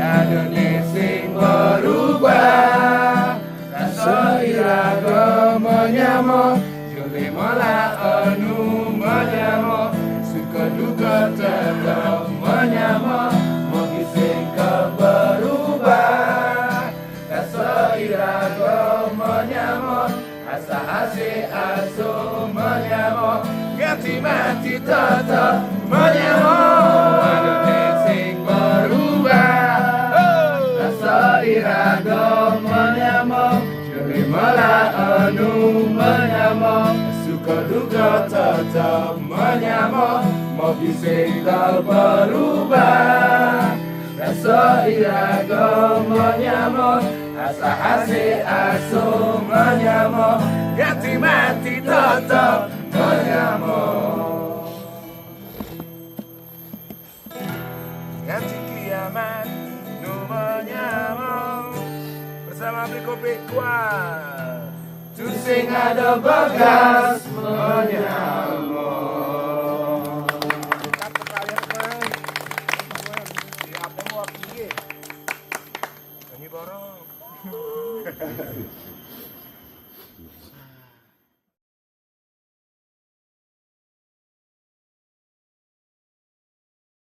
Yadone sing berubah rasa iraga menyamo jule mola anu menyamo suka duka tetap menyamo mogi sing berubah rasa iraga menyamo asa ase aso menyamo ganti mati tetap menyamo Yadone sing berubah rasa iraga menyamo juli mala anu menyamo suka duka tetap menyamo mau bising tak berubah rasa iraga menyamo asa hasi aso menyamo ganti mati tetap menyamo ganti kiamat nu menyamo bersama Biko Bikuan tu sing ada bagas menyamo. Ini borong.